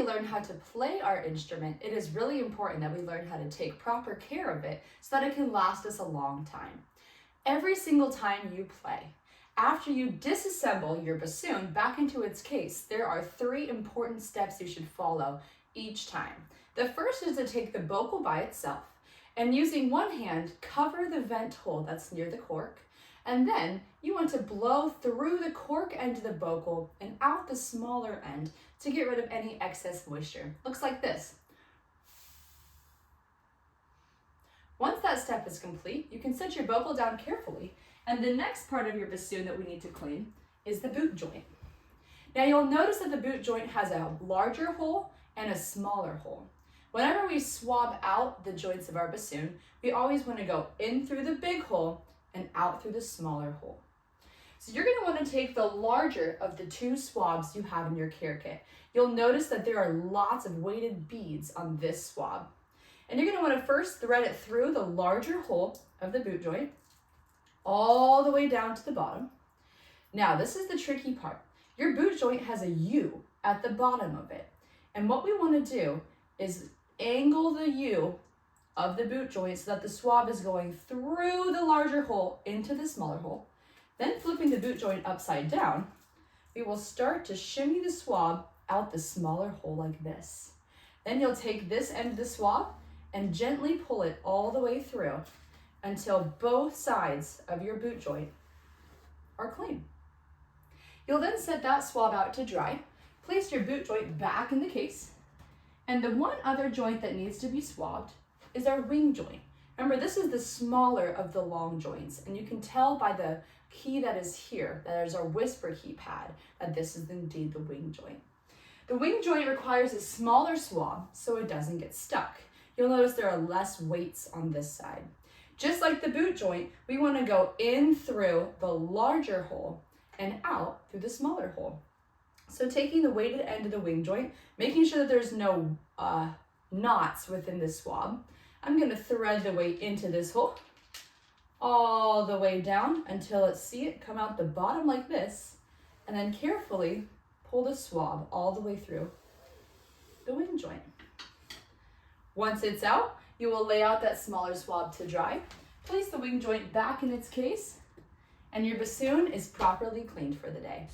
we learn how to play our instrument, it is really important that we learn how to take proper care of it so that it can last us a long time. Every single time you play, after you disassemble your bassoon back into its case, there are 3 important steps you should follow each time. The first is to take the bocal by itself and using one hand, cover the vent hole that's near the cork, and then you want to blow through the cork end of the bocal and out the smaller end to get rid of any excess moisture. Looks like this. Once that step is complete, you can set your bocal down carefully, and the next part of your bassoon that we need to clean is the boot joint. Now you'll notice that the boot joint has a larger hole and a smaller hole. Whenever we swab out the joints of our bassoon, we always want to go in through the big hole and out through the smaller hole. So you're going to want to take the larger of the 2 swabs you have in your care kit. You'll notice that there are lots of weighted beads on this swab. And you're going to want to first thread it through the larger hole of the boot joint, all the way down to the bottom. Now, this is the tricky part. Your boot joint has a U at the bottom of it. And what we want to do is angle the U of the boot joint so that the swab is going through the larger hole into the smaller hole. Then flipping the boot joint upside down, we will start to shimmy the swab out the smaller hole like this. Then you'll take this end of the swab and gently pull it all the way through until both sides of your boot joint are clean. You'll then set that swab out to dry, place your boot joint back in the case, and the one other joint that needs to be swabbed is our wing joint. Remember, this is the smaller of the long joints, and you can tell by the key that is here, that is our whisper key pad, that this is indeed the wing joint. The wing joint requires a smaller swab so it doesn't get stuck. You'll notice there are less weights on this side. Just like the boot joint, we want to go in through the larger hole and out through the smaller hole. So taking the weighted end of the wing joint, making sure that there's no knots within the swab, I'm going to thread the weight into this hole all the way down until see it come out the bottom like this, and then carefully pull the swab all the way through the wing joint. Once it's out, you will lay out that smaller swab to dry, place the wing joint back in its case, and your bassoon is properly cleaned for the day.